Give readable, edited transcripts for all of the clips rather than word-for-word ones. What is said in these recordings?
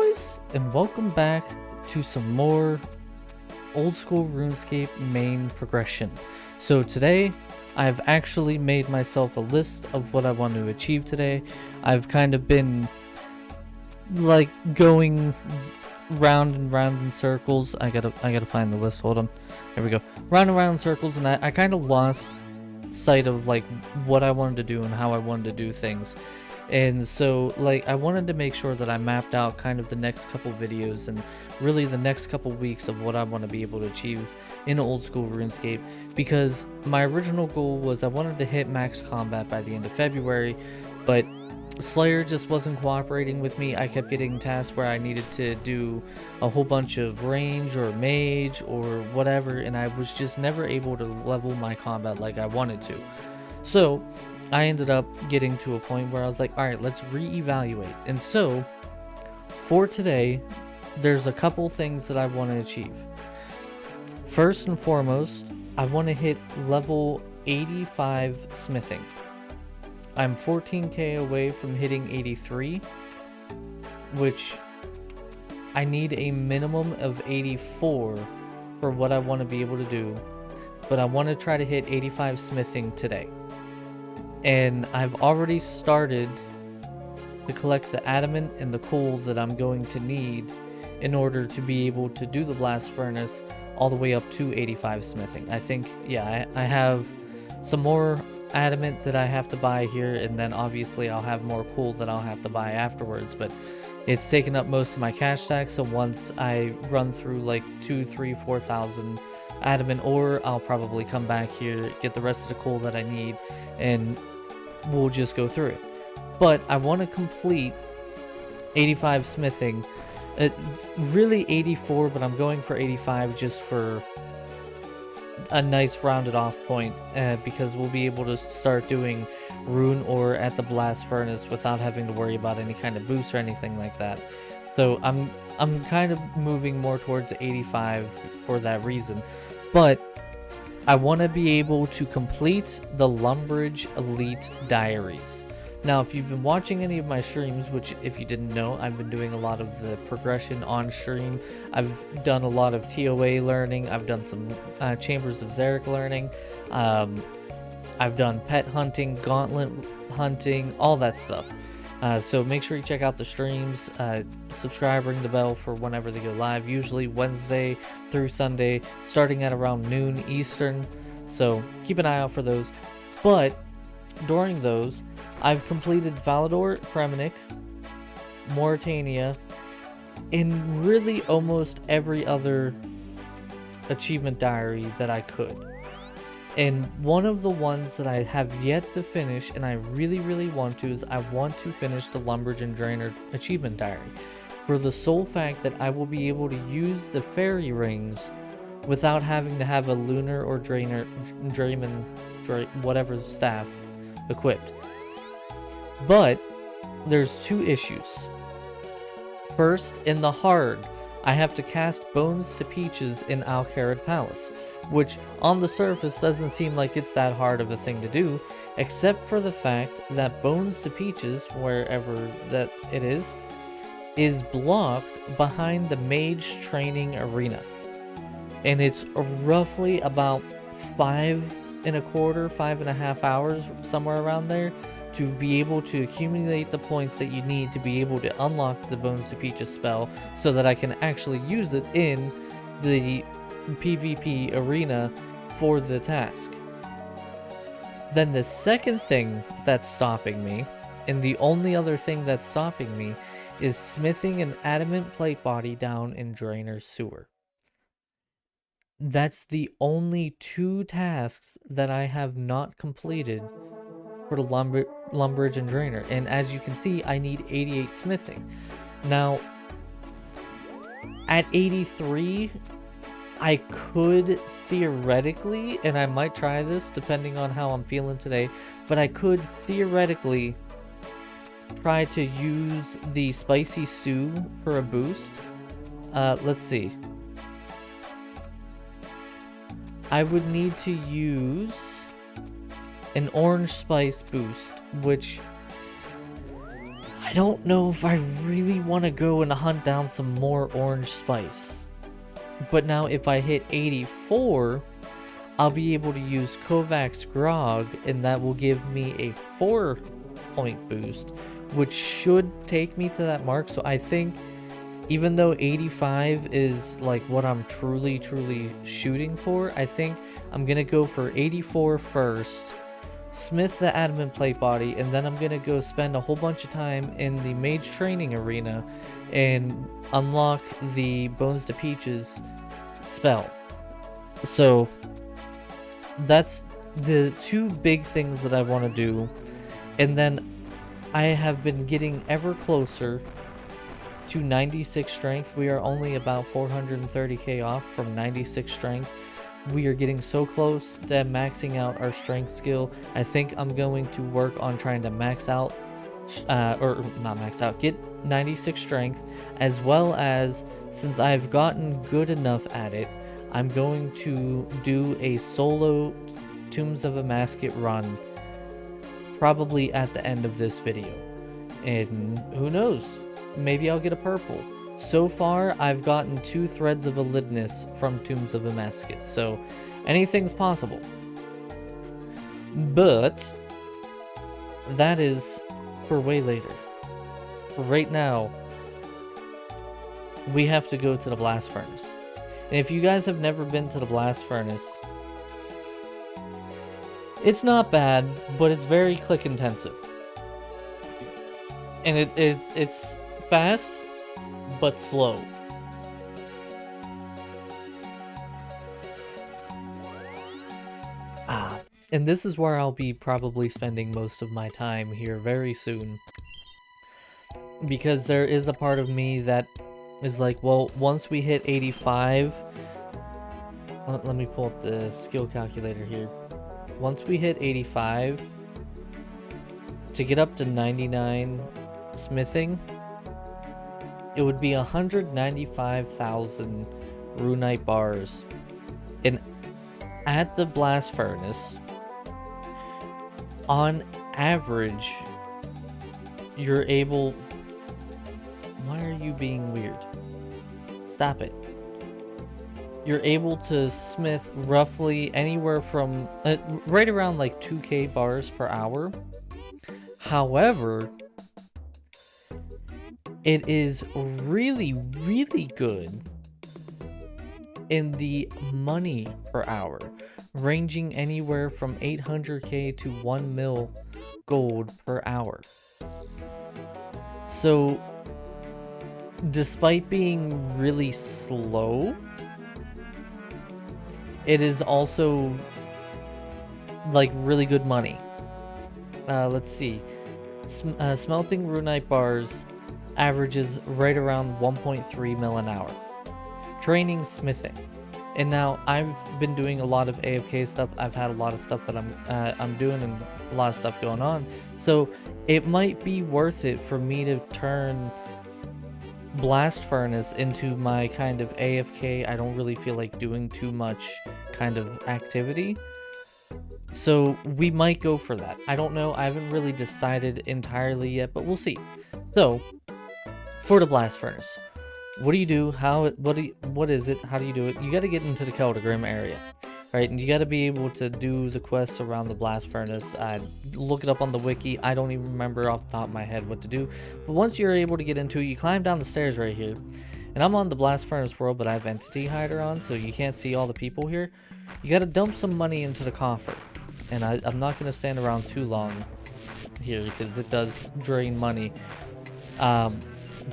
guys, and welcome back to some more Old School Runescape main progression. So today, I've actually made myself a list of what I want to achieve today. I've kind of been like going round and round in circles. I gotta find the list. Hold on. There we go. Round and round in circles, and I kind of lost sight of like what I wanted to do and how I wanted to do things. And so like I wanted to make sure that I mapped out kind of the next couple videos and really the next couple weeks of what I want to be able to achieve in Old School RuneScape, because my original goal was I wanted to hit max combat by the end of February, but Slayer just wasn't cooperating with me. I kept getting tasks where I needed to do a whole bunch of range or mage or whatever, and I was just never able to level my combat like I wanted to. So I ended up getting to a point where I was like, alright, let's reevaluate. And so for today, there's a couple things that I want to achieve. First and foremost, I want to hit level 85 smithing. I'm 14k away from hitting 83, which I need a minimum of 84 for what I want to be able to do, but I want to try to hit 85 smithing today. And I've already started to collect the adamant and the coal that I'm going to need in order to be able to do the blast furnace all the way up to 85 smithing. I think, yeah, I have some more adamant that I have to buy here, and then obviously I'll have more coal that I'll have to buy afterwards, but it's taken up most of my cash stack. So once I run through like 2,000, 3,000, 4,000 adamant ore, I'll probably come back here, get the rest of the coal that I need, and we'll just go through it. But I want to complete 85 smithing, really 84, but I'm going for 85 just for a nice rounded off point, because we'll be able to start doing rune ore at the blast furnace without having to worry about any kind of boost or anything like that. So I'm kind of moving more towards 85 for that reason. But I want to be able to complete the Lumbridge Elite Diaries. Now, if you've been watching any of my streams, which if you didn't know, I've been doing a lot of the progression on stream. I've done a lot of TOA learning. I've done some Chambers of Xeric learning. I've done pet hunting, gauntlet hunting, all that stuff. So make sure you check out the streams, subscribe, ring the bell for whenever they go live, usually Wednesday through Sunday, starting at around noon Eastern. So keep an eye out for those. But during those, I've completed Valador, Fremenic, Mauritania, and really almost every other achievement diary that I could. And one of the ones that I have yet to finish, and I really want to, is I want to finish the Lumbridge and Draynor achievement diary, for the sole fact that I will be able to use the fairy rings without having to have a Lunar or Dramen, whatever staff equipped. But there's two issues. First, in the hard, I have to cast Bones to Peaches in Al-Kharid Palace, which on the surface doesn't seem like it's that hard of a thing to do, except for the fact that Bones to Peaches, wherever that it is blocked behind the mage training arena. And it's roughly about 5.25 hours, somewhere around there, to be able to accumulate the points that you need to be able to unlock the Bones to Peaches spell, so that I can actually use it in the PvP arena for the task. Then the second thing that's stopping me, and the only other thing that's stopping me, is smithing an adamant plate body down in Drainor's sewer. That's the only two tasks that I have not completed for the Lumbridge and Draynor, and as you can see, I need 88 smithing. Now, at 83, I could theoretically, and I might try this depending on how I'm feeling today, but I could theoretically try to use the spicy stew for a boost. Let's see. I would need to use an orange spice boost, which I don't know if I really want to go and hunt down some more orange spice. But now if I hit 84, I'll be able to use Kovacs Grog, and that will give me a 4-point boost, which should take me to that mark. So I think even though 85 is like what I'm truly shooting for, I think I'm gonna go for 84 first, smith the adamant plate body, and then I'm gonna go spend a whole bunch of time in the mage training arena and unlock the Bones to Peaches spell. So that's the two big things that I want to do. And then I have been getting ever closer to 96 strength. We are only about 430k off from 96 strength. We are getting so close to maxing out our strength skill. I think I'm going to work on trying to max out, or not max out, get 96 strength, as well as, since I've gotten good enough at it, I'm going to do a solo Tombs of a Masket run probably at the end of this video. And who knows, maybe I'll get a purple. So far, I've gotten 2 threads of validness from Tombs of a Masket, so anything's possible. But that is for way later. Right now, we have to go to the blast furnace. And if you guys have never been to the blast furnace, it's not bad, but it's very click intensive. And it's fast, but slow. And this is where I'll be probably spending most of my time here very soon. Because there is a part of me that is like, well, once we hit 85... Let me pull up the skill calculator here. Once we hit 85, to get up to 99 smithing, it would be 195,000 runite bars. And at the blast furnace, on average, you're able... Why are you being weird? Stop it. You're able to smith roughly anywhere from right around like 2k bars per hour. However, it is really good in the money per hour, ranging anywhere from 800k to 1 mil gold per hour. So despite being really slow, it is also like really good money. Let's see. Smelting runite bars averages right around 1.3 mil an hour. Training smithing. And now I've been doing a lot of AFK stuff. I've had a lot of stuff that I'm doing and a lot of stuff going on. So it might be worth it for me to turn blast furnace into my kind of AFK. I don't really feel like doing too much kind of activity. So we might go for that. I don't know. I haven't really decided entirely yet, but we'll see. So for the blast furnace, what do you do? What is it? How do you do it? You got to get into the Keldagrim area, right? And you got to be able to do the quests around the blast furnace. Look it up on the wiki. I don't even remember off the top of my head what to do. But once you're able to get into it, you climb down the stairs right here. And I'm on the blast furnace world, but I have entity hider on, so you can't see all the people here. You got to dump some money into the coffer. And I'm not going to stand around too long here because it does drain money.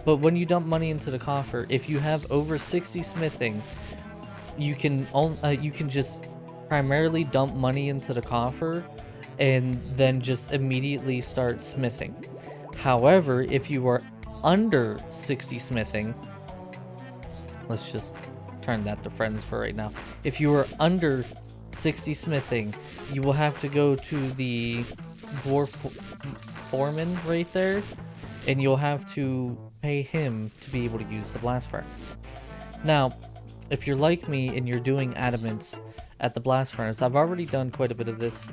But when you dump money into the coffer, if you have over 60 smithing, you can just primarily dump money into the coffer and then just immediately start smithing. However, if you are under 60 smithing, let's just turn that to friends for right now. If you are under 60 smithing, you will have to go to the dwarf foreman right there, and you'll have to pay him to be able to use the blast furnace. Now, if you're like me and you're doing adamants at the blast furnace. I've already done quite a bit of this.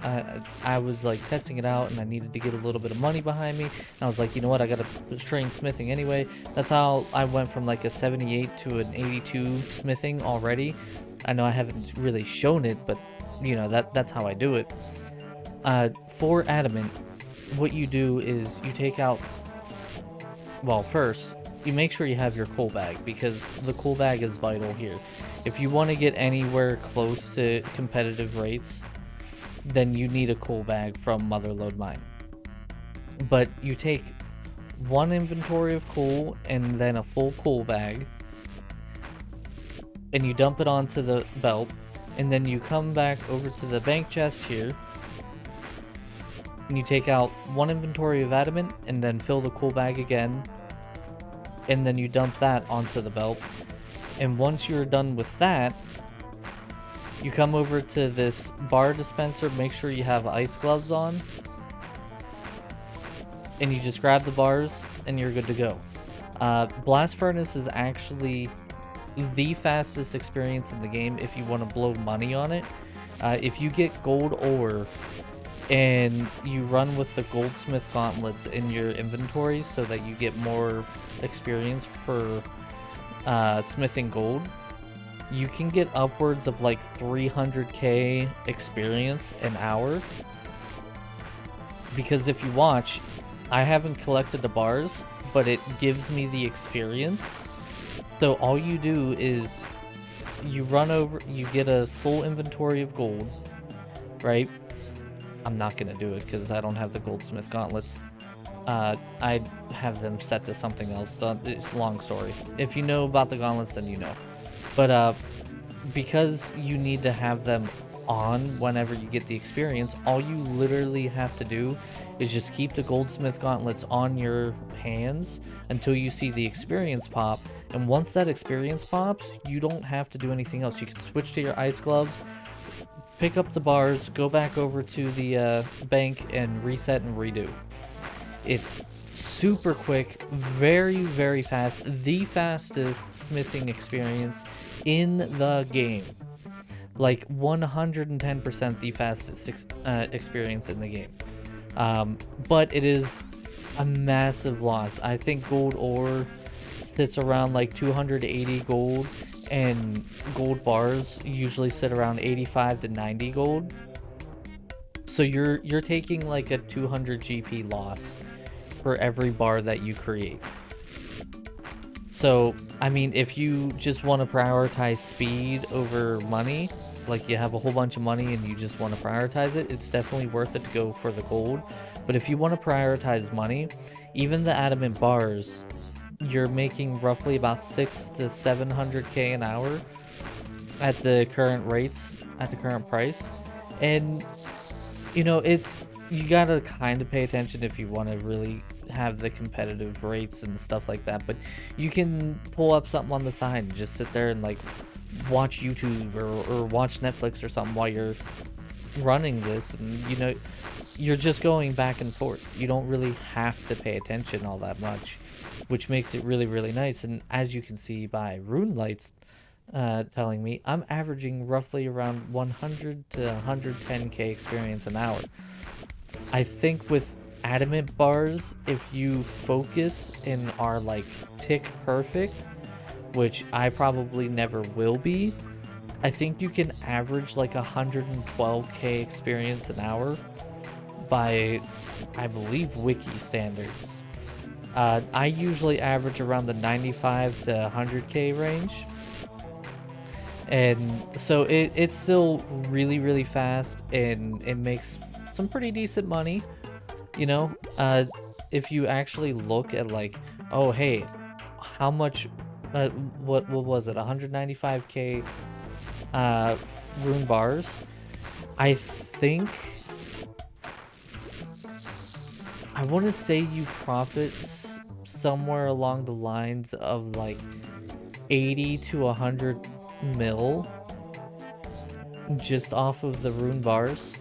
I was like testing it out, and I needed to get a little bit of money behind me. And I was like, you know what, I gotta train smithing anyway. That's how I went from like a 78 to an 82 smithing already. I know I haven't really shown it, but you know, that's how I do it. For adamant, what you do is you take out, well, first you make sure you have your coal bag, because the coal bag is vital here. If you want to get anywhere close to competitive rates, then you need a coal bag from Motherlode Mine. But you take one inventory of coal and then a full coal bag, and you dump it onto the belt, and then you come back over to the bank chest here, and you take out one inventory of adamant and then fill the coal bag again, and then you dump that onto the belt. And once you're done with that, you come over to this bar dispenser, make sure you have ice gloves on, and you just grab the bars and you're good to go. Blast Furnace is actually the fastest experience in the game if you want to blow money on it. If you get gold ore and you run with the goldsmith gauntlets in your inventory so that you get more experience for smithing gold, you can get upwards of like 300k experience an hour. Because if you watch, I haven't collected the bars, but it gives me the experience. So all you do is you run over, you get a full inventory of gold, right? I'm not gonna do it because I don't have the goldsmith gauntlets. I have them set to something else. It's a long story. If you know about the gauntlets, then you know. But because you need to have them on whenever you get the experience, all you literally have to do is just keep the goldsmith gauntlets on your hands until you see the experience pop. And once that experience pops, you don't have to do anything else. You can switch to your ice gloves, pick up the bars, go back over to the bank, and reset and redo. It's super quick, very, very fast, the fastest smithing experience in the game. Like 110% the fastest experience in the game. But it is a massive loss. I think gold ore sits around like 280 gold, and gold bars usually sit around 85 to 90 gold. So you're taking like a 200 GP loss for every bar that you create. So, I mean, if you just want to prioritize speed over money, like you have a whole bunch of money and you just want to prioritize it, it's definitely worth it to go for the gold. But if you want to prioritize money, even the adamant bars, you're making roughly about 600 to 700k an hour at the current rates, at the current price. And you know, you gotta kind of pay attention if you want to really have the competitive rates and stuff like that. But you can pull up something on the side and just sit there and like watch YouTube or watch Netflix or something while you're running this, and you know, you're just going back and forth. You don't really have to pay attention all that much, which makes it really, really nice. And as you can see by Rune Lights telling me, I'm averaging roughly around 100 to 110k experience an hour. I think with adamant bars, if you focus and are like tick perfect, which I probably never will be, I think you can average like 112k experience an hour by, I believe, wiki standards. I usually average around the 95 to 100k range. And so it's still really, really fast, and it makes some pretty decent money, you know. If you actually look at like, oh hey, how much, what was it, 195k rune bars, I think, I want to say you profit somewhere along the lines of like 80 to 100 mil just off of the rune bars.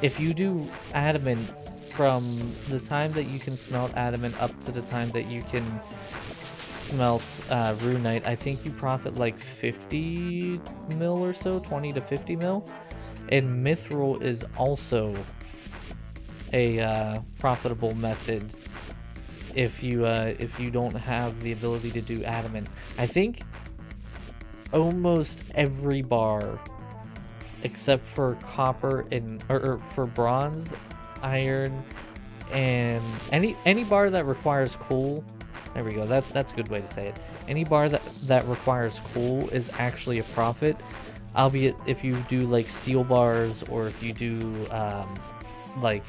If you do adamant, from the time that you can smelt adamant up to the time that you can smelt runite, I think you profit like 50 mil or so, 20 to 50 mil. And mithril is also a profitable method if you don't have the ability to do adamant. I think almost every bar except for copper and or for bronze, iron, and any bar that requires coal. There we go. That's a good way to say it. Any bar that requires coal is actually a profit, albeit if you do like steel bars or if you do like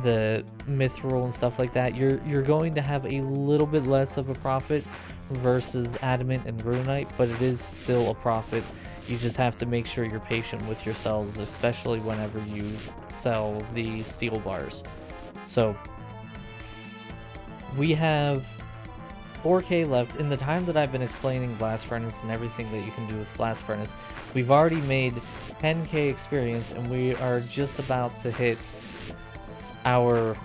the mithril and stuff like that, you're going to have a little bit less of a profit versus adamant and runite, but it is still a profit. You just have to make sure you're patient with yourselves, especially whenever you sell the steel bars. So we have 4K left. In the time that I've been explaining blast furnace and everything that you can do with blast furnace, we've already made 10K experience, and we are just about to hit our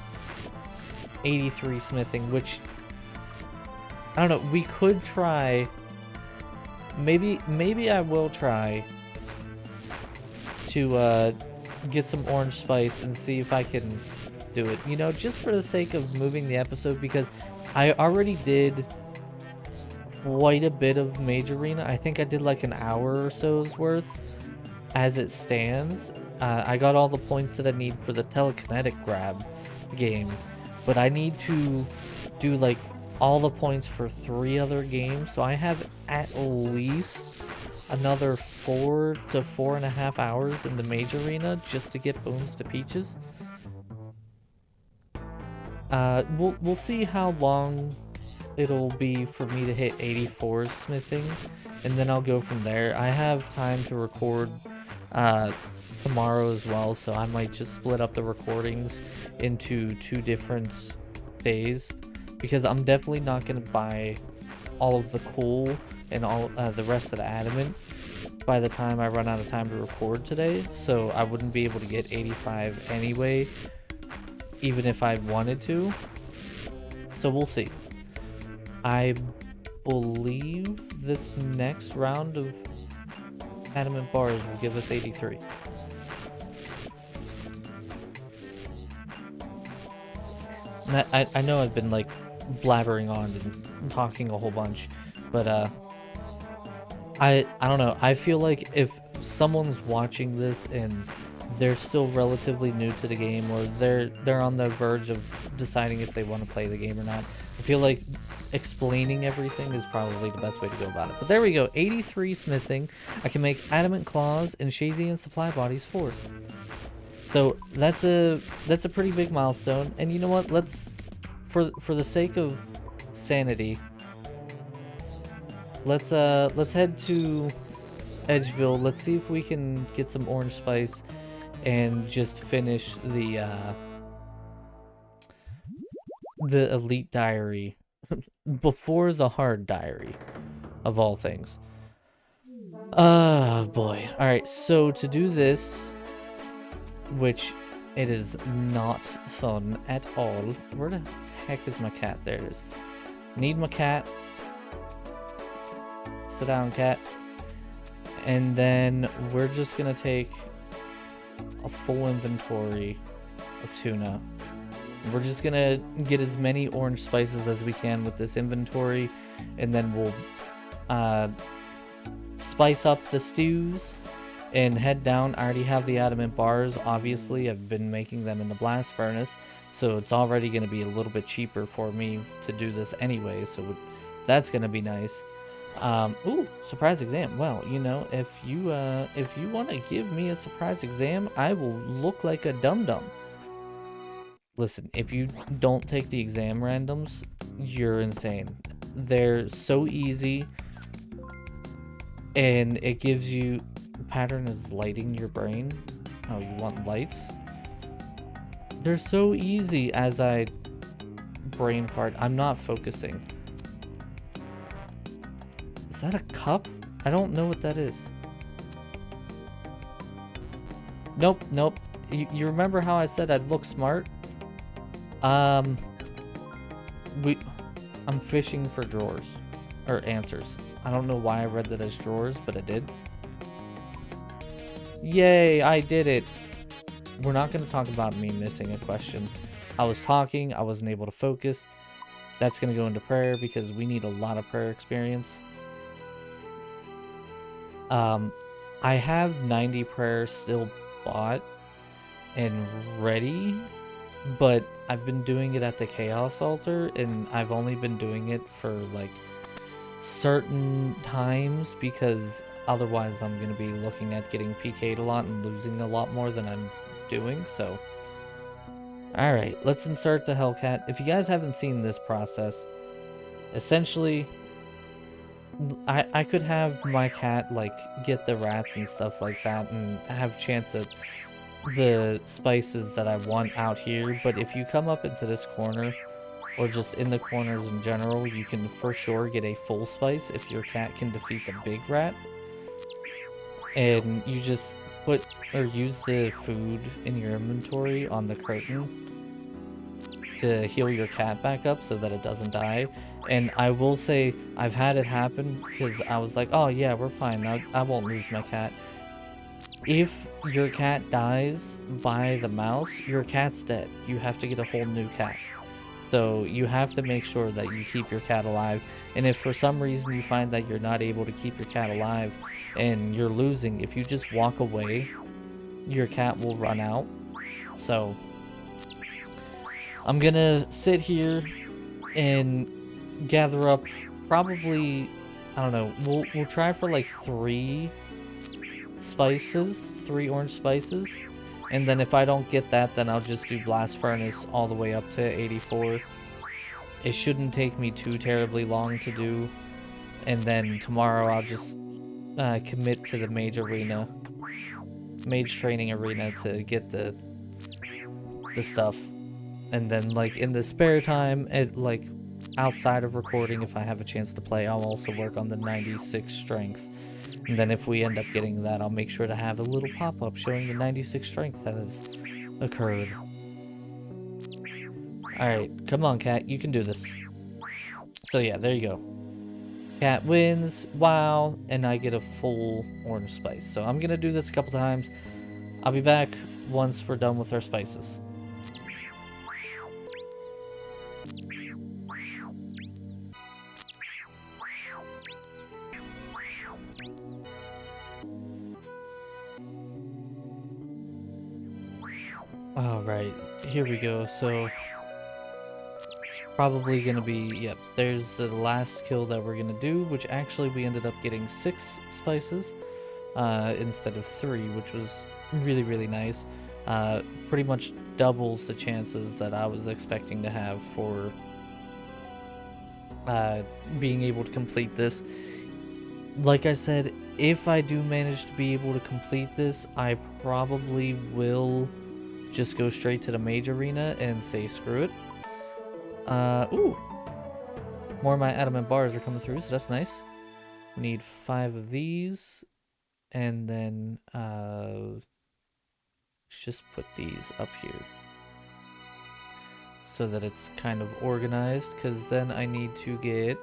83 smithing, which I don't know, we could try, maybe I will try to get some orange spice and see if I can do it, you know, just for the sake of moving the episode, because I already did quite a bit of Mage Arena. I think I did like an hour or so's worth as it stands. I got all the points that I need for the telekinetic grab game, but I need to do like all the points for 3 other games, so I have at least another 4 to 4.5 hours in the Mage Arena just to get boons to Peaches. We'll see how long it'll be for me to hit 84 smithing, and then I'll go from there. I have time to record tomorrow as well, so I might just split up the recordings into 2 different days, because I'm definitely not going to buy all of the coal and all the rest of the adamant by the time I run out of time to record today, so I wouldn't be able to get 85 anyway, even if I wanted to. So we'll see. I believe this next round of adamant bars will give us 83. I know I've been like blabbering on and talking a whole bunch, but I don't know. I feel like if someone's watching this and they're still relatively new to the game, or they're on the verge of deciding if they want to play the game or not, I feel like explaining everything is probably the best way to go about it. But there we go, 83 smithing. I can make adamant claws and Shazian supply bodies 4. So that's a pretty big milestone. And you know what? Let's, for the sake of sanity, let's head to Edgeville. Let's see if we can get some orange spice and just finish the elite diary before the hard diary of all things. Oh boy. All right, so to do this, which it is not fun at all. Where the heck is my cat? There it is. Need my cat. Sit down, cat. And then we're just gonna take a full inventory of tuna. We're just gonna get as many orange spices as we can with this inventory, and then we'll spice up the stews and head down. I already have the adamant bars. Obviously, I've been making them in the blast furnace, so it's already going to be a little bit cheaper for me to do this anyway, so that's going to be nice. Ooh, surprise exam. Well, you know, if you want to give me a surprise exam, I will look like a dum-dum. Listen, if you don't take the exam randoms, you're insane. They're so easy, and it gives you... Pattern is lighting your brain. Oh, you want lights? They're so easy. As I brain fart, I'm not focusing. Is that a cup? I don't know what that is. Nope. You remember how I said I'd look smart? I'm fishing for drawers. or answers. I don't know why I read that as drawers, but I did. Yay, I did it. We're not going to talk about me missing a question. I was talking, I wasn't able to focus. That's going to go into prayer because we need a lot of prayer experience. I have 90 prayers still bought and ready, but I've been doing it at the Chaos Altar, and I've only been doing it for like certain times because otherwise I'm going to be looking at getting PK'd a lot and losing a lot more than I'm doing, so... Alright, let's insert the Hellcat. If you guys haven't seen this process, essentially, I could have my cat, like, get the rats and stuff like that and have chance at the spices that I want out here, but if you come up into this corner, or just in the corners in general, you can for sure get a full spice if your cat can defeat the big rat. And you just put, or use the food in your inventory on the curtain to heal your cat back up so that it doesn't die. And I will say, I've had it happen because I was like, oh yeah, we're fine, I won't lose my cat. If your cat dies by the mouse, your cat's dead. You have to get a whole new cat. So you have to make sure that you keep your cat alive. And if for some reason you find that you're not able to keep your cat alive and you're losing, if you just walk away, your cat will run out. So I'm gonna sit here and gather up probably, I don't know, we'll try for like 3 spices, 3 orange spices. And then if I don't get that, then I'll just do Blast Furnace all the way up to 84. It shouldn't take me too terribly long to do. And then tomorrow I'll just commit to the mage training arena to get the stuff. And then like in the spare time, like outside of recording, if I have a chance to play, I'll also work on the 96 strength. And then if we end up getting that, I'll make sure to have a little pop-up showing the 96 strength that has occurred. Alright, come on, cat. You can do this. So yeah, there you go. Cat wins, wow, and I get a full orange spice. So I'm going to do this a couple times. I'll be back once we're done with our spices. Alright, here we go. So, it's probably gonna be, yep, there's the last kill that we're gonna do, which actually we ended up getting 6 spices instead of 3, which was really, really nice. Pretty much doubles the chances that I was expecting to have for being able to complete this. Like I said, if I do manage to be able to complete this, I probably will just go straight to the mage arena and say screw it. Ooh. More of my adamant bars are coming through, so that's nice. We need 5 of these. And then, let's just put these up here. So that it's kind of organized, because then I need to get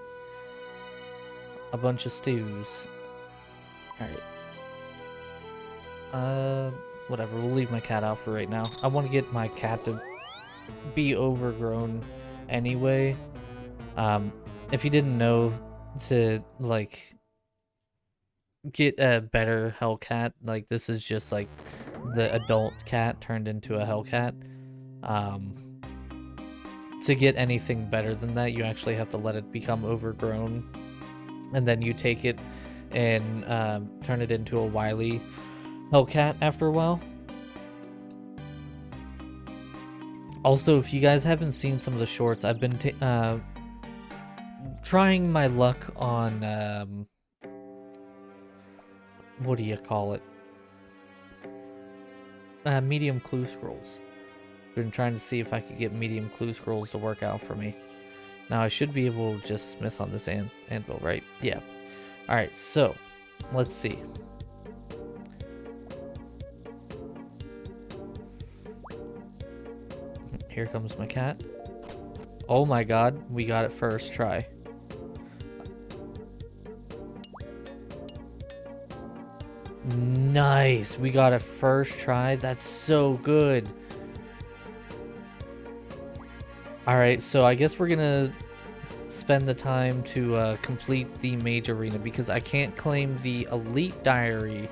a bunch of stews. Alright. Whatever, we'll leave my cat out for right now. I want to get my cat to be overgrown anyway. If you didn't know, to, like, get a better Hellcat, like, this is just, like, the adult cat turned into a Hellcat. To get anything better than that, you actually have to let it become overgrown. And then you take it and turn it into a wily Hellcat after a while. Also, if you guys haven't seen some of the shorts, I've been trying my luck on what do you call it? Medium clue scrolls. Been trying to see if I could get medium clue scrolls to work out for me. Now I should be able to just smith on this anvil, right? Yeah. Alright, so let's see. Here comes my cat. Oh my god, we got it first try. Nice. We got it first try. That's so good. Alright, so I guess we're gonna spend the time to complete the mage arena because I can't claim the elite diary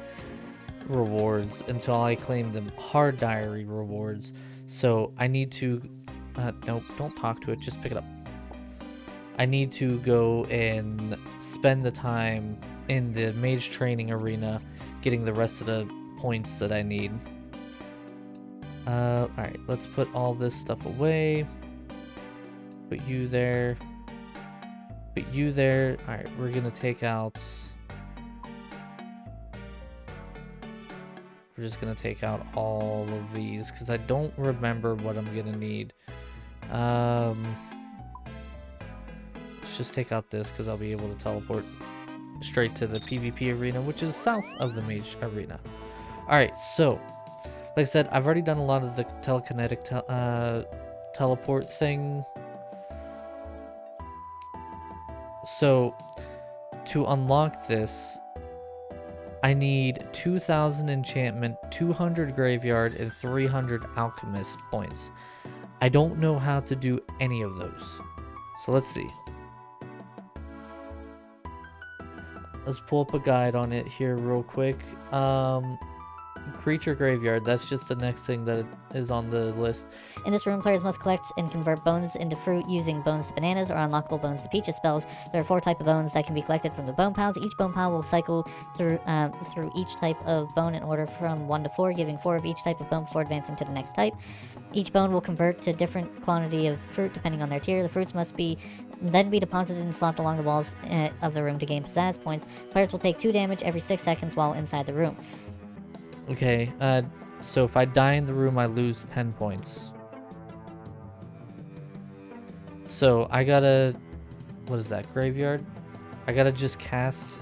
rewards until I claim the hard diary rewards. So I need to nope, don't talk to it, just pick it up. I need to go and spend the time in the mage training arena getting the rest of the points that I need. Alright, let's put all this stuff away. Put you there. Put you there. Alright, we're gonna take out... We're just gonna take out all of these because I don't remember what I'm gonna need. Let's just take out this because I'll be able to teleport straight to the PvP arena, which is south of the mage arena. Alright, so, like I said, I've already done a lot of the telekinetic teleport thing. So, to unlock this, I need 2,000 enchantment, 200 graveyard, and 300 alchemist points. I don't know how to do any of those. So let's see. Let's pull up a guide on it here real quick. Creature graveyard, that's just the next thing that is on the list. In this room, players must collect and convert bones into fruit using bones to bananas or unlockable bones to peaches spells. There are 4 types of bones that can be collected from the bone piles. Each bone pile will cycle through each type of bone in order from 1 to 4, giving 4 of each type of bone before advancing to the next type. Each bone will convert to different quantity of fruit depending on their tier. The fruits must then be deposited and slots along the walls of the room to gain pizzazz points. Players will take 2 damage every 6 seconds while inside the room. Okay, so if I die in the room, I lose 10 points. So I gotta... What is that, graveyard? I gotta just cast...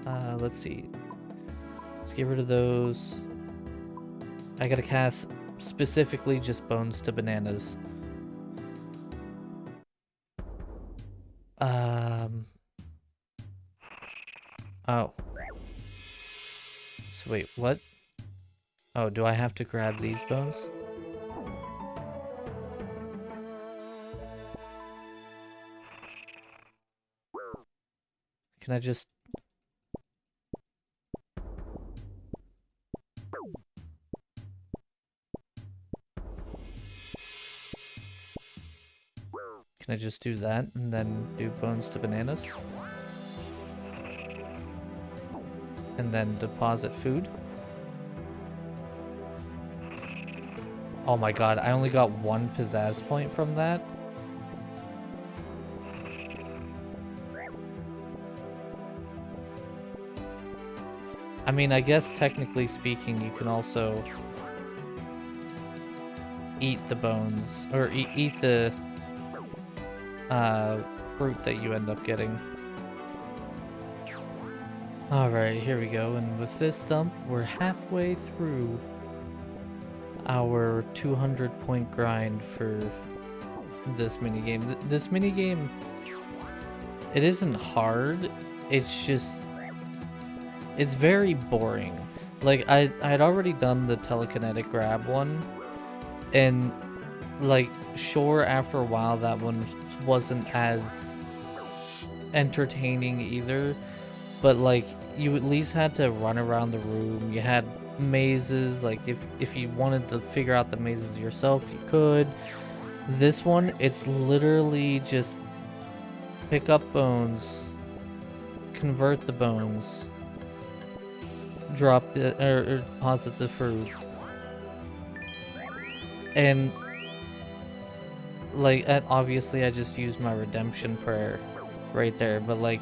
let's see. Let's get rid of those. I gotta cast specifically just bones to bananas. Oh. So wait, what? Oh, do I have to grab these bones? Can I just... Can I just do that and then do bones to bananas? And then deposit food? Oh my god, I only got 1 pizzazz point from that? I mean, I guess technically speaking, you can also eat the bones, or eat the fruit that you end up getting. Alright, here we go, and with this dump, we're halfway through our 200 point grind for this minigame. This minigame, it isn't hard, it's just, it's very boring. Like, I had already done the telekinetic grab one, and like, sure, after a while that one wasn't as entertaining either, but like, you at least had to run around the room. You had mazes, like if you wanted to figure out the mazes yourself, you could. This one, it's literally just pick up bones, convert the bones, drop the or deposit the fruit, and like, obviously I just used my redemption prayer right there, but like,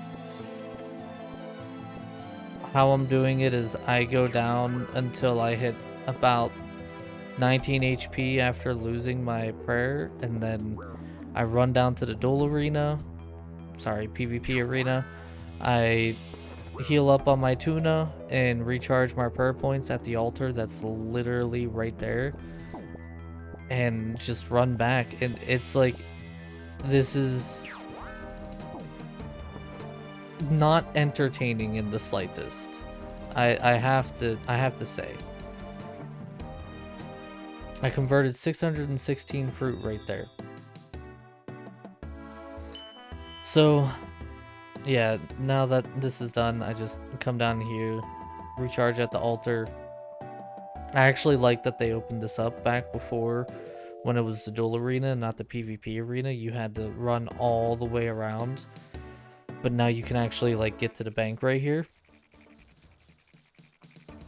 how I'm doing it is I go down until I hit about 19 HP after losing my prayer, and then I run down to the duel arena, sorry, PvP arena. I heal up on my tuna and recharge my prayer points at the altar that's literally right there, and just run back. And it's like, this is not entertaining in the slightest. I have to say. I converted 616 fruit right there. So, yeah, now that this is done, I just come down here, recharge at the altar. I actually like that they opened this up back before when it was the duel arena, not the PvP arena. You had to run all the way around. But now you can actually like get to the bank right here.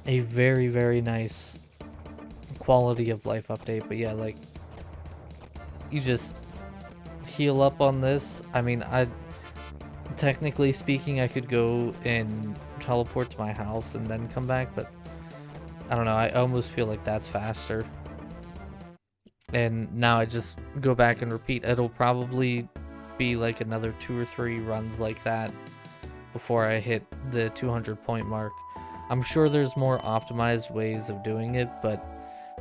A very, very nice quality of life update. But yeah, like you just heal up on this. I mean, technically speaking, I could go and teleport to my house and then come back, but I don't know, I almost feel like that's faster. And now I just go back and repeat. It'll probably be like another 2 or 3 runs like that before I hit the 200 point mark. I'm sure there's more optimized ways of doing it, but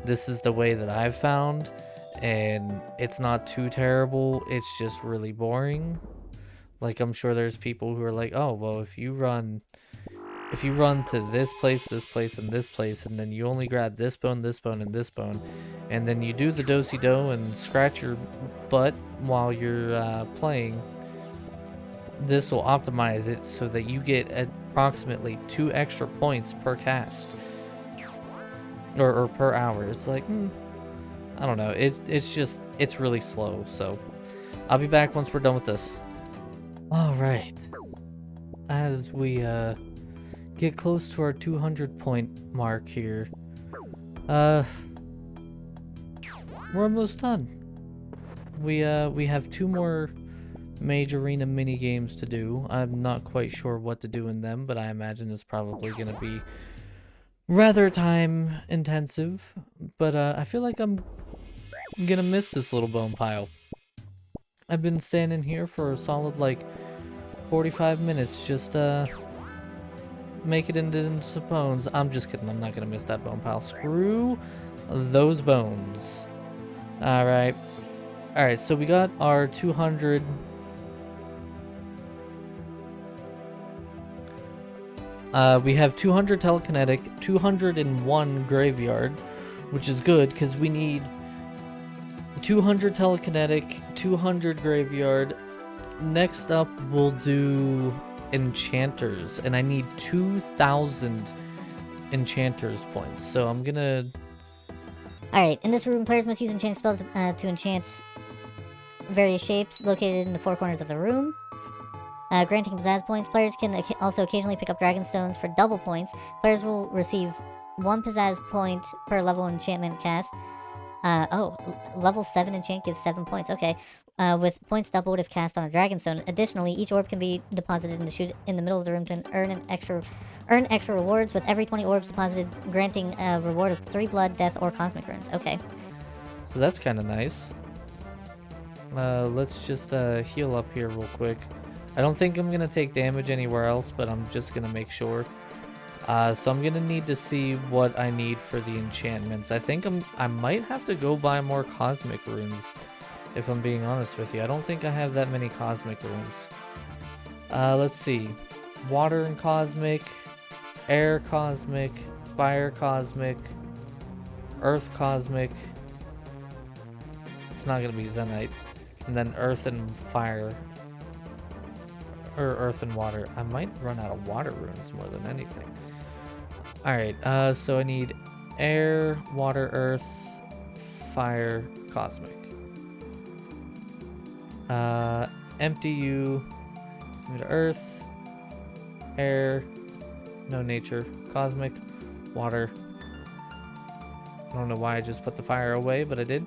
this is the way that I've found, and it's not too terrible. It's just really boring. Like, I'm sure there's people who are like, oh, well, if you run to this place, and this place, and then you only grab this bone, and this bone, and then you do the do-si-do and scratch your butt while you're playing, this will optimize it so that you get approximately 2 extra points per cast. Or per hour. It's like, I don't know. It's really slow, so I'll be back once we're done with this. Alright. As we get close to our 200 point mark here, we're almost done. We have 2 more Mage Arena mini games to do. I'm not quite sure what to do in them, but I imagine it's probably gonna be rather time intensive. But I feel like I'm gonna miss this little bone pile. I've been standing here for a solid like 45 minutes just make it into some bones. I'm just kidding. I'm not gonna miss that bone pile. Screw those bones. Alright, so we got our 200. We have 200 telekinetic, 201 graveyard, which is good because we need 200 telekinetic, 200 graveyard. Next up, we'll do enchanters, and I need 2,000 enchanters points. So I'm gonna. Alright, in this room, players must use enchant spells to enchant various shapes located in the 4 corners of the room. Granting pizzazz points, players can also occasionally pick up dragon stones for double points. Players will receive 1 pizzazz point per level enchantment cast. Level 7 enchant gives 7 points. Okay. With points doubled if cast on a dragon stone. Additionally, each orb can be deposited in the chute in the middle of the room to earn extra rewards. With every 20 orbs deposited, granting a reward of 3 blood, death, or cosmic runes. Okay. So that's kind of nice. Let's just heal up here real quick. I don't think I'm gonna take damage anywhere else, but I'm just gonna make sure. So I'm gonna need to see what I need for the enchantments. I think I might have to go buy more cosmic runes, if I'm being honest with you. I don't think I have that many cosmic runes. Let's see. Water and cosmic, air cosmic, fire cosmic, earth cosmic. It's not gonna be Zenite. And then earth and fire. Or earth and water. I might run out of water runes more than anything. Alright, so I need air, water, earth, fire, cosmic. Empty you. Give me to earth, air, no nature, cosmic, water. I don't know why I just put the fire away, but I did.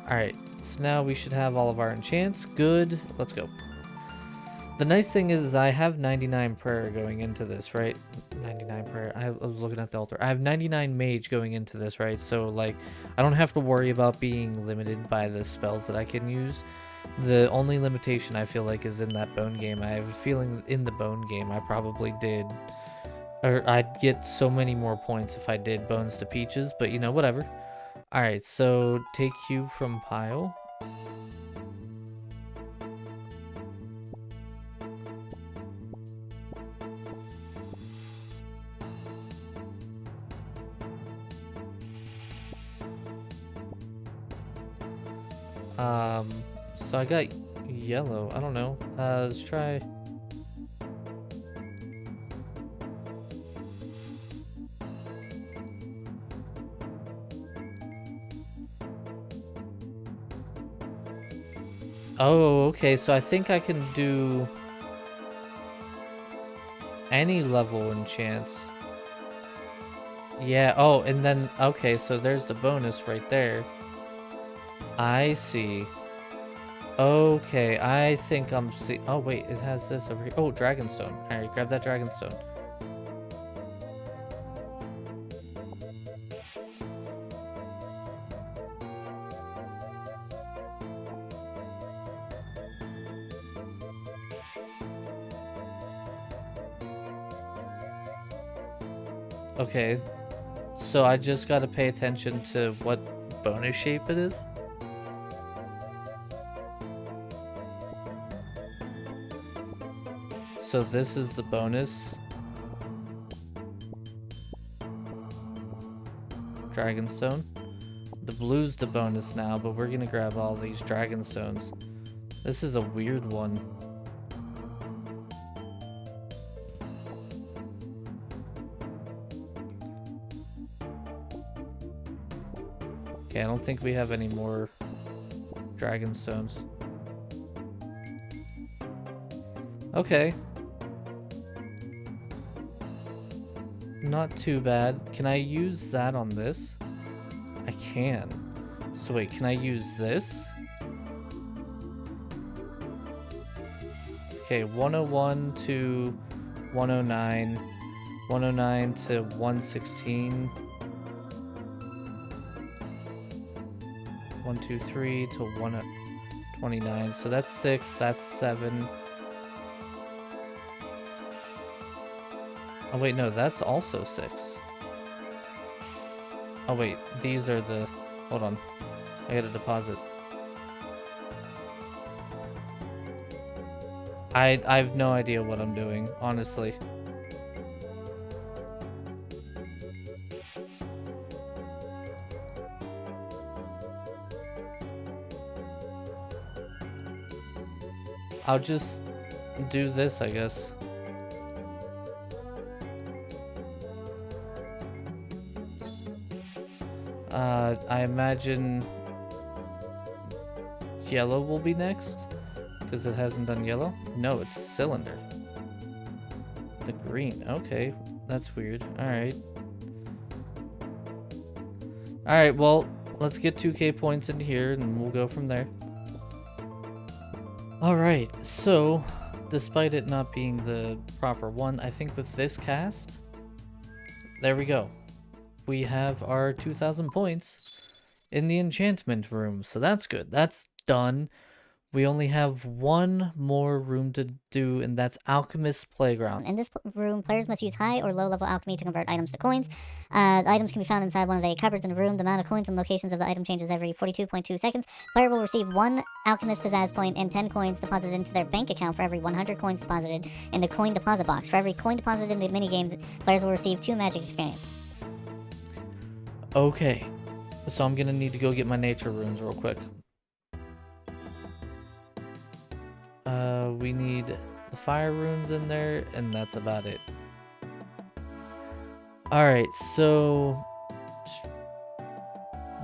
Alright, so now we should have all of our enchants. Good, let's go. The nice thing is I have 99 prayer going into this, right? 99 prayer. I was looking at the altar. I have 99 mage going into this, right? So, like, I don't have to worry about being limited by the spells that I can use. The only limitation I feel like is in that bone game. I have a feeling in the bone game I probably did... Or I'd get so many more points if I did bones to peaches, but you know, whatever. Alright, so take cube from pile. So I got yellow. I don't know. Let's try. Oh, okay. So I think I can do any level enchants. Yeah. Oh, and then okay. So there's the bonus right there. I see. Okay, I think I'm see. Oh wait, it has this over here. Oh, Dragonstone. All right, grab that Dragonstone. Okay, so I just gotta pay attention to what bonus shape it is. So this is the bonus. Dragonstone. The blue's the bonus now, but we're gonna grab all these Dragonstones. This is a weird one. Okay, I don't think we have any more Dragonstones. Okay. Not too bad. Can I use that on this? I can. So wait, can I use this? Okay, 101 to 109. 109 to 116. 123 to 129. So that's 6, that's 7. Oh wait, no, that's also 6. Oh wait, these are the... Hold on. I gotta deposit. I have no idea what I'm doing, honestly. I'll just do this, I guess. I imagine yellow will be next, because it hasn't done yellow. No, it's cylinder. The green, okay, that's weird. Alright. Alright, well, let's get 2k points in here, and we'll go from there. Alright, so, despite it not being the proper one, I think with this cast, there we go. We have our 2,000 points in the enchantment room, so that's good. That's done. We only have one more room to do, and that's Alchemist's Playground. In this room, players must use high or low level alchemy to convert items to coins. The items can be found inside one of the cupboards in the room. The amount of coins and locations of the item changes every 42.2 seconds. Player will receive 1 alchemist pizzazz point and 10 coins deposited into their bank account for every 100 coins deposited in the coin deposit box. For every coin deposited in the minigame, players will receive 2 magic experience. Okay, so I'm gonna need to go get my nature runes real quick. We need the fire runes in there, and that's about it. Alright, so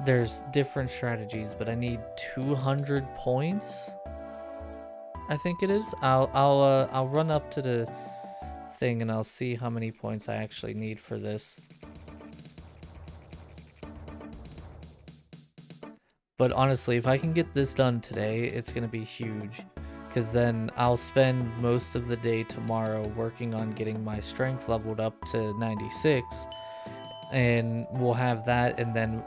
there's different strategies, but I need 200 points, I think it is. I'll run up to the thing and I'll see how many points I actually need for this. But honestly, if I can get this done today, it's gonna be huge. Because then I'll spend most of the day tomorrow working on getting my strength leveled up to 96. And we'll have that, and then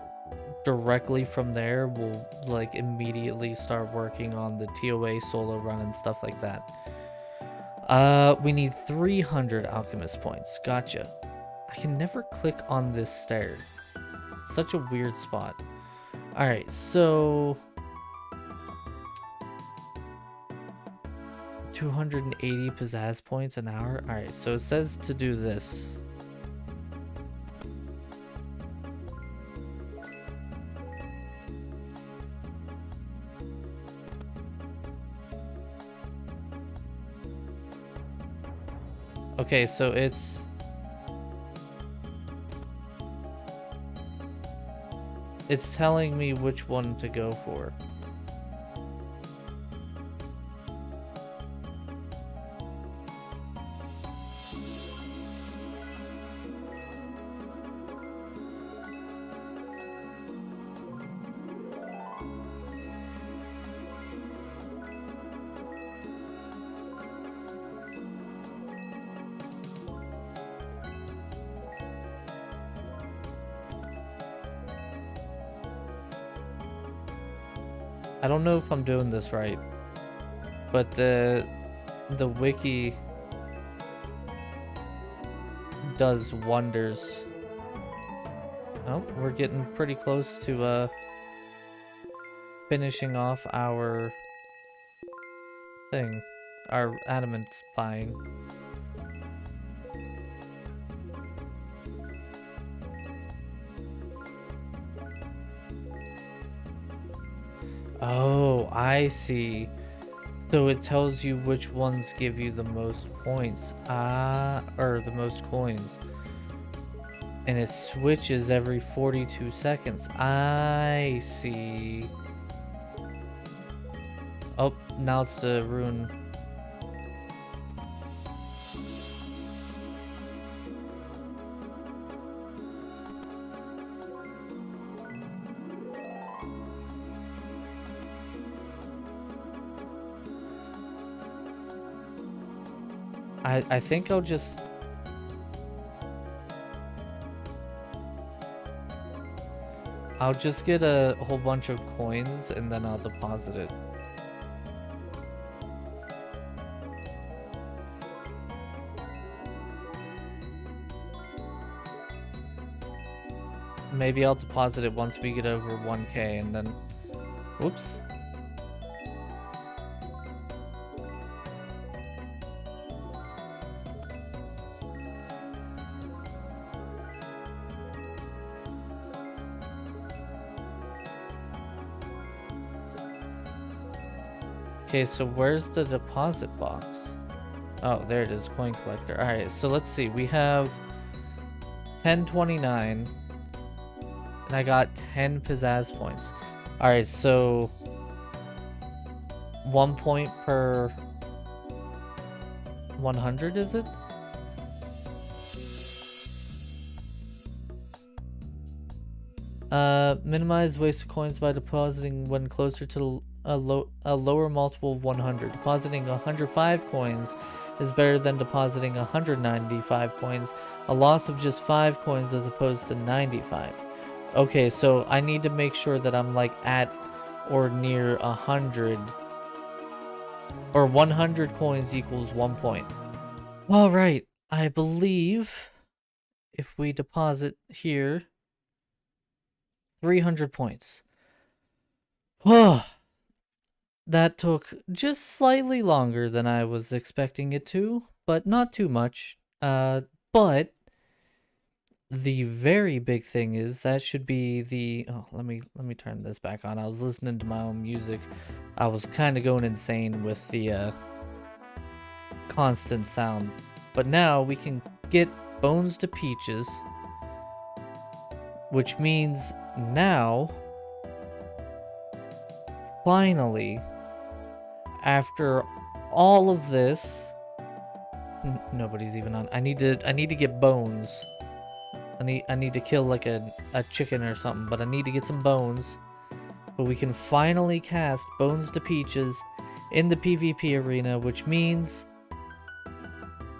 directly from there, we'll like immediately start working on the TOA solo run and stuff like that. We need 300 alchemist points. Gotcha. I can never click on this stair. It's such a weird spot. Alright, so 280 pizzazz points an hour. Alright, so it says to do this. Okay, so it's... It's telling me which one to go for. I don't know if I'm doing this right, but the wiki does wonders. Oh, we're getting pretty close to finishing off our thing, our adamant spying. Oh, I see. So it tells you which ones give you the most points. Or the most coins. And it switches every 42 seconds. I see. Oh, now it's the rune. I think I'll just... I'll just get a whole bunch of coins and then I'll deposit it. Maybe I'll deposit it once we get over 1K and then... Whoops. Okay, so where's the deposit box? Oh, there it is, coin collector. Alright, so let's see. We have 1029. And I got 10 pizzazz points. Alright, so 1 point per 100, is it? Minimize wasted coins by depositing when closer to a lower multiple of 100. Depositing 105 coins is better than depositing 195 coins. A loss of just 5 coins as opposed to 95. Okay, so I need to make sure that I'm like at or near 100. Or 100 coins equals 1 point. Alright, I believe if we deposit here, 300 points. Oh, that took just slightly longer than I was expecting it to, but not too much. But the very big thing is that should be the... Oh, let me turn this back on. I was listening to my own music. I was kind of going insane with the constant sound. But now we can get bones to peaches, which means now, finally, after all of this, nobody's even on. I need to get bones. I need to kill like a chicken or something, but I need to get some bones. But we can finally cast Bones to Peaches in the PvP arena, which means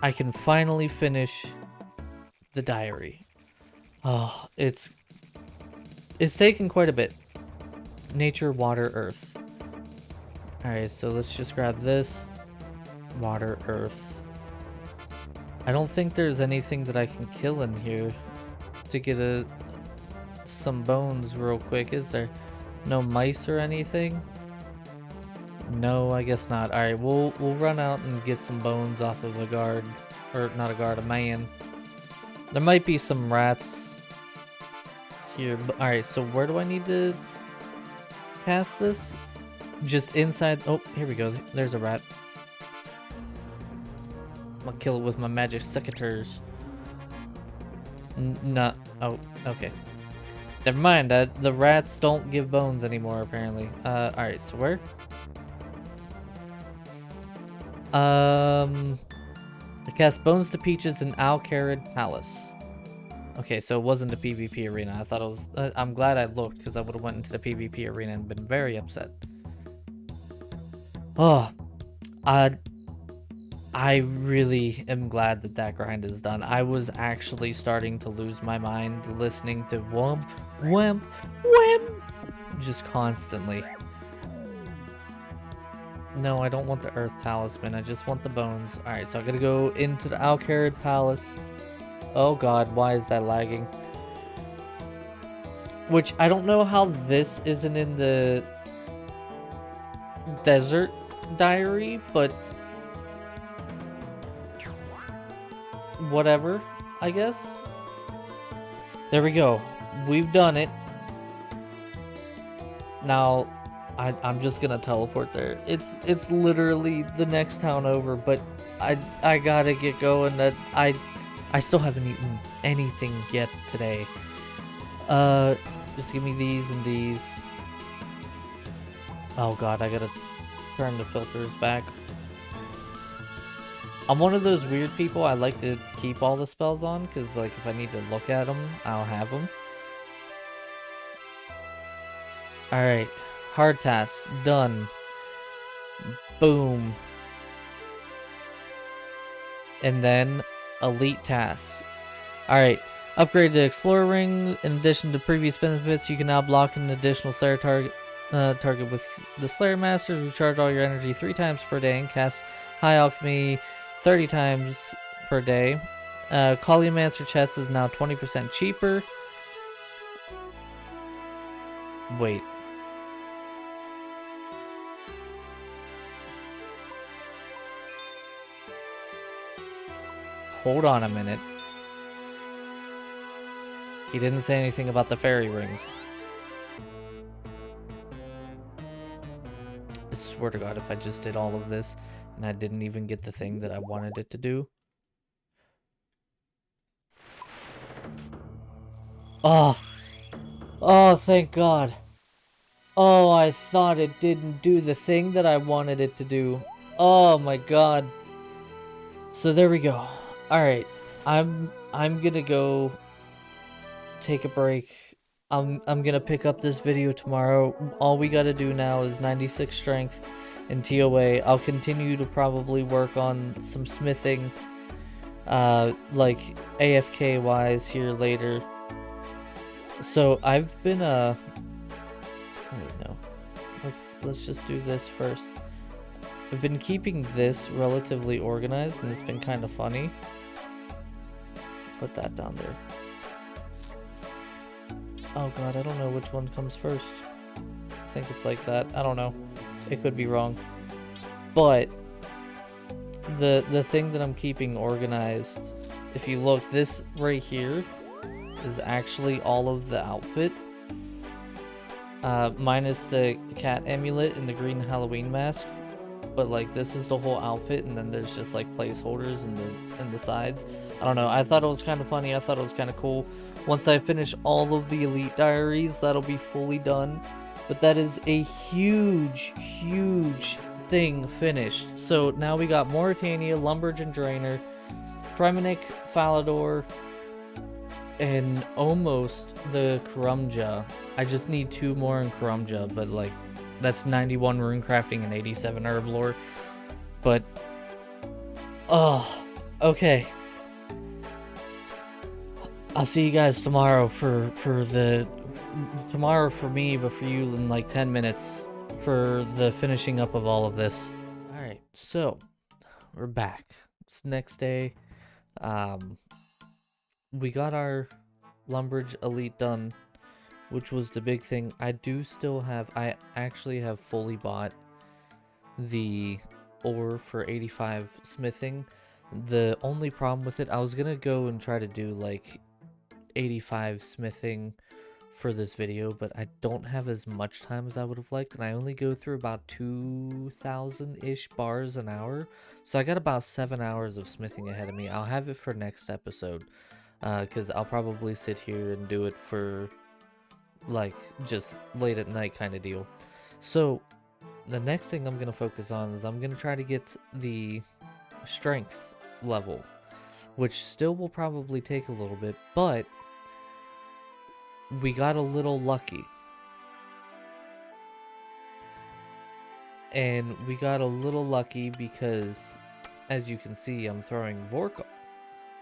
I can finally finish the diary. Oh, it's taken quite a bit. Nature, water, earth. Alright, so let's just grab this. Water, earth. I don't think there's anything that I can kill in here to get some bones real quick, is there? No mice or anything? No, I guess not. Alright, we'll run out and get some bones off of a guard. Or not a guard, a man. There might be some rats here. Alright, so where do I need to cast this? Just inside. Oh, here we go. There's a rat. I'm gonna kill it with my magic secateurs. No. Oh, okay. Never mind. The rats don't give bones anymore, apparently. Alright, so where? I cast Bones to Peaches in Al-Kharid Palace. Okay, so it wasn't a PvP arena. I thought it was... I'm glad I looked, because I would have went into the PvP arena and been very upset. Oh, I really am glad that that grind is done. I was actually starting to lose my mind listening to whump, whump, whump, just constantly. No, I don't want the Earth Talisman. I just want the bones. Alright, so I gotta go into the Al-Kharid Palace. Oh god, why is that lagging? Which, I don't know how this isn't in the desert diary, but whatever, I guess. There we go. We've done it. Now, I'm just gonna teleport there. It's literally the next town over, but I gotta get going. That I still haven't eaten anything yet today. Just give me these and these. Oh god, I gotta turn the filters back. I'm one of those weird people. I like to keep all the spells on, because like if I need to look at them, I'll have them. Alright. Hard tasks. Done. Boom. And then elite tasks. Alright. Upgrade the Explorer Ring. In addition to previous benefits, you can now block an additional Slayer target with the Slayer Master. Recharge all your energy 3 times per day and cast High Alchemy 30 times per day. Coliomancer chest is now 20% cheaper. Wait. Hold on a minute. He didn't say anything about the fairy rings. I swear to God, if I just did all of this and I didn't even get the thing that I wanted it to do. Oh. Oh, thank God. Oh, I thought it didn't do the thing that I wanted it to do. Oh my God. So there we go. Alright. I'm gonna go take a break. I'm gonna pick up this video tomorrow. All we gotta do now is 96 strength and TOA. I'll continue to probably work on some smithing, like AFK wise here later. So I've been wait, no. Let's just do this first. I've been keeping this relatively organized and it's been kind of funny. Put that down there. Oh god, I don't know which one comes first. I think it's like that. I don't know. It could be wrong. But the thing that I'm keeping organized, if you look, this right here is actually all of the outfit. Minus the cat amulet and the green Halloween mask. But like this is the whole outfit, and then there's just like placeholders in the sides. I don't know. I thought it was kind of funny. I thought it was kind of cool. Once I finish all of the elite diaries, that'll be fully done. But that is a huge, huge thing finished. So now we got Mauritania, Lumbridge and Draynor, Fremennik, Falador, and almost the Karumja. I just need 2 more in Karumja, but like that's 91 rune crafting and 87 herb lore. But oh, okay. I'll see you guys tomorrow for tomorrow for me, but for you in like 10 minutes for the finishing up of all of this. All right, so we're back. It's the next day. We got our Lumbridge Elite done, which was the big thing. I actually have fully bought the ore for 85 smithing. The only problem with it, I was gonna go and try to do like 85 smithing for this video, but I don't have as much time as I would have liked, and I only go through about 2,000-ish bars an hour, so I got about 7 hours of smithing ahead of me. I'll have it for next episode, because I'll probably sit here and do it for, like, just late at night kind of deal. So, the next thing I'm going to focus on is I'm going to try to get the strength level, which still will probably take a little bit, but we got a little lucky. And we got a little lucky because, as you can see, I'm throwing Vork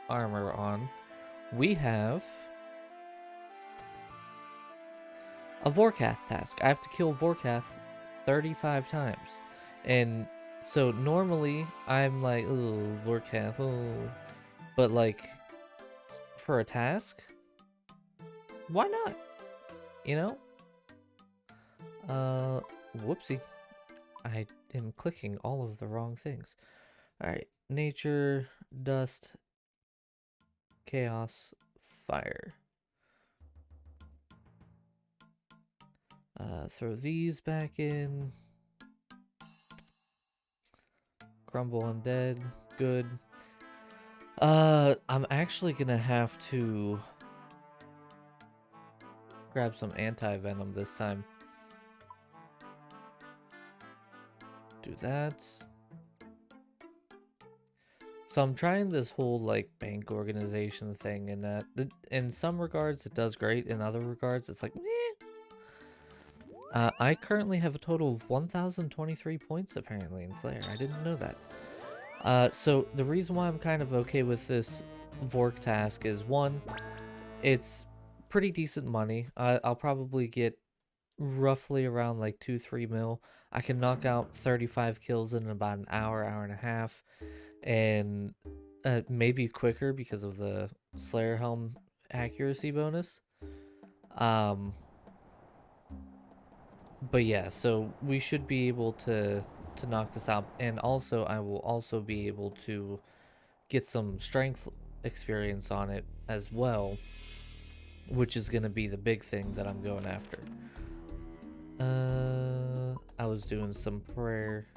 armor on. We have a Vorkath task. I have to kill Vorkath 35 times. And so normally I'm like, oh, Vorkath, oh. But like, for a task, why not? You know? Whoopsie. I am clicking all of the wrong things. Alright, nature, dust, chaos, fire. Throw these back in. Crumble undead, good. I'm actually gonna have to grab some anti-venom this time. Do that. So I'm trying this whole like bank organization thing, and that in some regards it does great, in other regards it's like meh. I currently have a total of 1,023 points apparently in Slayer. I didn't know that. So the reason why I'm kind of okay with this Vork task is, one, it's pretty decent money. I'll probably get roughly around like 2-3 mil. I can knock out 35 kills in about an hour, hour and a half, and maybe quicker because of the Slayer Helm accuracy bonus. But yeah, so we should be able to knock this out, and also I will also be able to get some strength experience on it as well, which is going to be the big thing that I'm going after. I was doing some prayer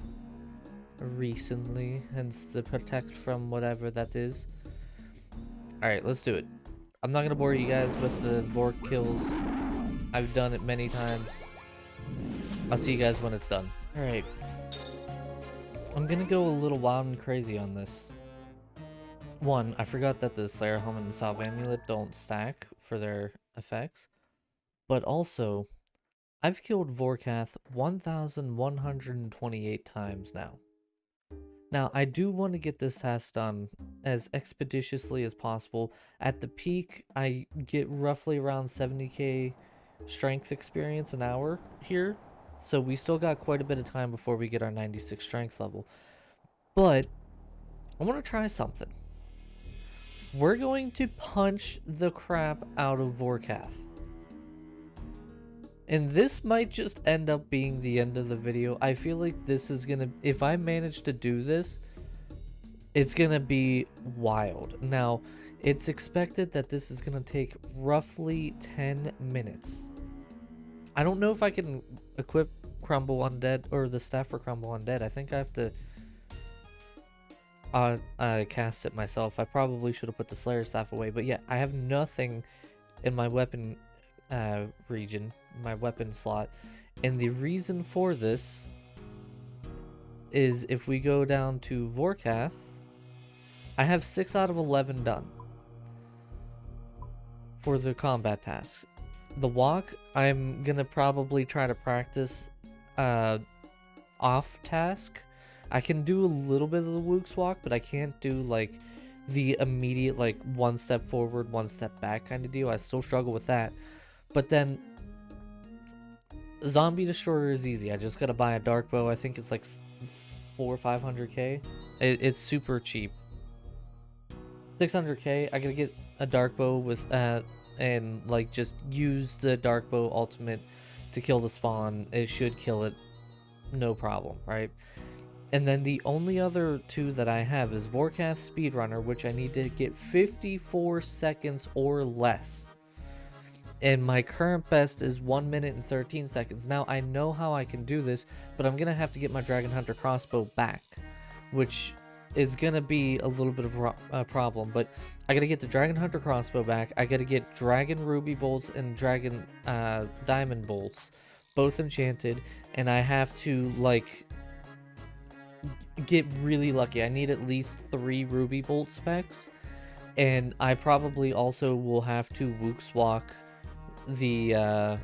recently, hence the protect from whatever that is. Alright, let's do it. I'm not going to bore you guys with the Vork kills. I've done it many times. I'll see you guys when it's done. Alright. I'm going to go a little wild and crazy on this. One, I forgot that the Slayer Helm and the Salve Amulet don't stack for their effects. But also, I've killed Vorkath 1,128 times now. Now, I do want to get this task done as expeditiously as possible. At the peak, I get roughly around 70k strength experience an hour here. So we still got quite a bit of time before we get our 96 strength level. But I want to try something. We're going to punch the crap out of Vorkath. And this might just end up being the end of the video. I feel like this is gonna, if I manage to do this, it's gonna be wild. Now, it's expected that this is gonna take roughly 10 minutes. I don't know if I can equip Crumble Undead, or the staff for Crumble Undead. I think I have to cast it myself. I probably should have put the Slayer staff away, but yeah, I have nothing in my weapon region, my weapon slot, and the reason for this is if we go down to Vorkath, I have 6 out of 11 done for the combat tasks. The walk, I'm gonna probably try to practice off task. I can do a little bit of the Wook's walk, but I can't do like the immediate like 1 step forward, 1 step back kind of deal. I still struggle with that. But then Zombie Destroyer is easy. I just gotta buy a dark bow. I think it's like 400 or 500k. It's super cheap. 600k. I gotta get a dark bow with and like just use the dark bow ultimate to kill the spawn. It should kill it, no problem, right? And then the only other two that I have is Vorkath Speedrunner, which I need to get 54 seconds or less. And my current best is 1 minute and 13 seconds. Now, I know how I can do this, but I'm going to have to get my Dragon Hunter crossbow back, which is going to be a little bit of a problem. But I got to get the Dragon Hunter crossbow back. I got to get Dragon Ruby bolts and Dragon Diamond bolts, both enchanted. And I have to, like, get really lucky. I need at least 3 Ruby bolt specs. And I probably also will have to Wooks walk the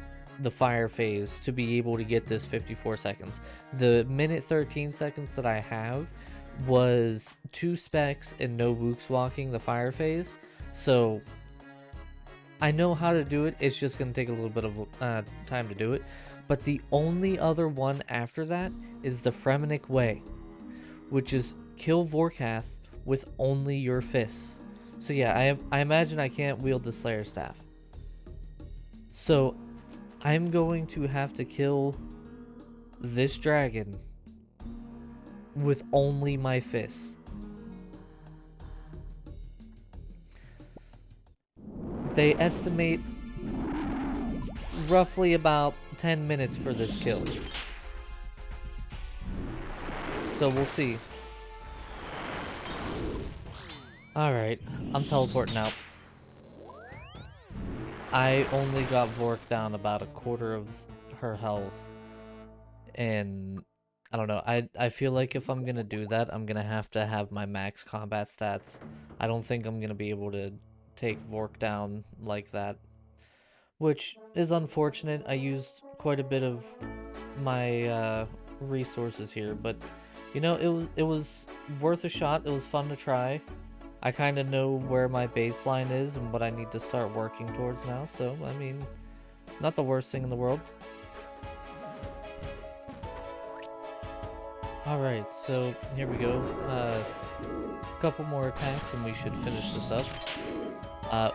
fire phase to be able to get this 54 seconds. The minute 13 seconds that I have was 2 specs and no Wooks walking the fire phase, so I know how to do it. It's just gonna take a little bit of time to do it. But the only other one after that is the Fremenic Way, which is kill Vorkath with only your fists. So yeah, I imagine I can't wield the Slayer Staff. So, I'm going to have to kill this dragon with only my fists. They estimate roughly about 10 minutes for this kill. So we'll see. Alright, I'm teleporting out. I only got Vork down about a quarter of her health, and I don't know, I feel like if I'm gonna do that, I'm gonna have my max combat stats. I don't think I'm gonna be able to take Vork down like that, which is unfortunate. I used quite a bit of my resources here, but you know, it was worth a shot. It was fun to try. I kind of know where my baseline is and what I need to start working towards now, so, I mean, not the worst thing in the world. Alright, so here we go. A couple more attacks and we should finish this up.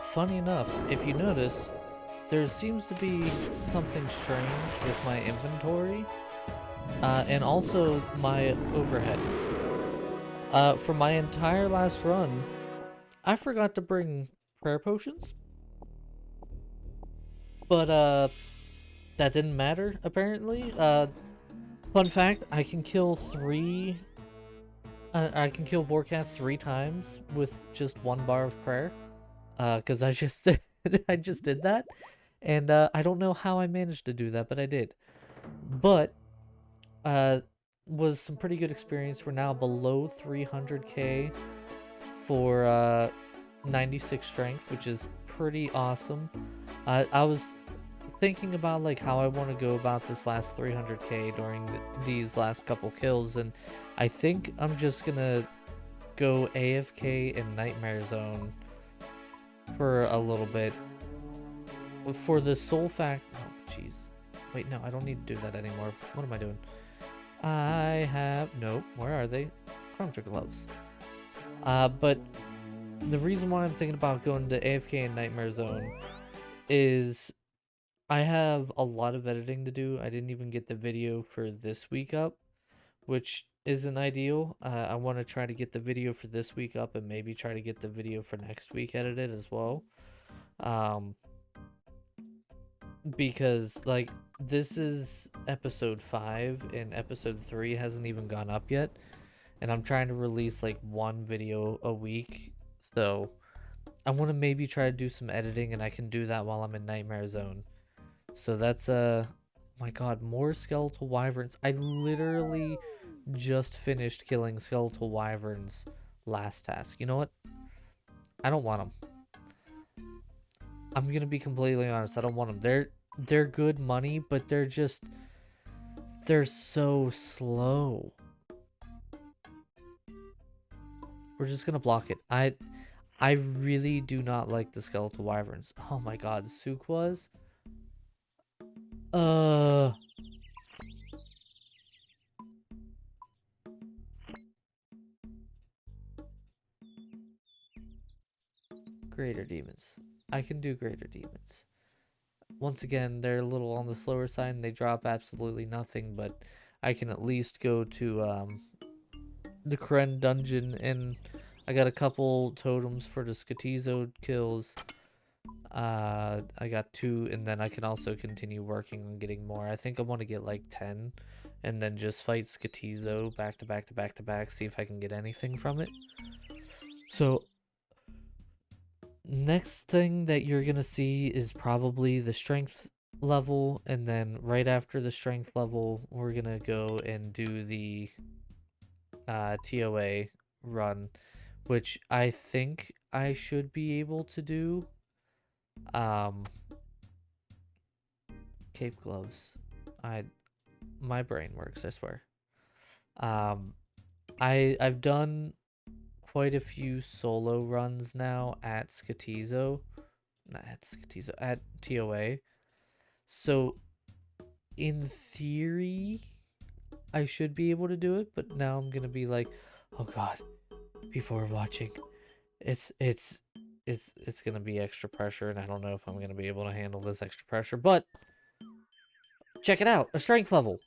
Funny enough, if you notice, there seems to be something strange with my inventory, and also my overhead. For my entire last run, I forgot to bring prayer potions, but that didn't matter apparently. Fun fact: I can kill Vorkath 3 times with just 1 bar of prayer, because I just did, I just did that, and I don't know how I managed to do that, but I did. But was some pretty good experience. We're now below 300k for 96 strength, which is pretty awesome. I was thinking about like how I want to go about this last 300k during these last couple kills, and I think I'm just gonna go AFK in Nightmare Zone for a little bit for the sole fact. Oh jeez, wait, no, I don't need to do that anymore. What am I doing? I have nope. Where are they? Chrome Trigger gloves. But the reason why I'm thinking about going to AFK in Nightmare Zone is I have a lot of editing to do. I didn't even get the video for this week up, which isn't ideal. I want to try to get the video for this week up and maybe try to get the video for next week edited as well. Because like this is episode 5 and episode 3 hasn't even gone up yet, and I'm trying to release like 1 video a week, so I want to maybe try to do some editing, and I can do that while I'm in Nightmare Zone. So that's my god, more skeletal wyverns. I literally just finished killing skeletal wyverns last task. You know what? I don't want them. I'm gonna be completely honest, I don't want them. They're good money, but they're so slow. We're just gonna block it. I really do not like the skeletal wyverns. Oh my god, Sukwas. Greater demons. I can do greater demons. Once again, they're a little on the slower side and they drop absolutely nothing, but I can at least go to the Kren dungeon, and I got a couple totems for the Skatizo kills. I got 2, and then I can also continue working on getting more. I think I want to get like 10, and then just fight Skatizo back to back to back to back, see if I can get anything from it. So, next thing that you're gonna see is probably the strength level, and then right after the strength level, we're gonna go and do the TOA run, which I think I should be able to do. Cape gloves. My brain works, I swear. I've done quite a few solo runs now at Skatizo. Not at Skatizo, at TOA. So in theory I should be able to do it, but now I'm gonna be like, oh god, people are watching. It's gonna be extra pressure, and I don't know if I'm gonna be able to handle this extra pressure, but check it out, a strength level.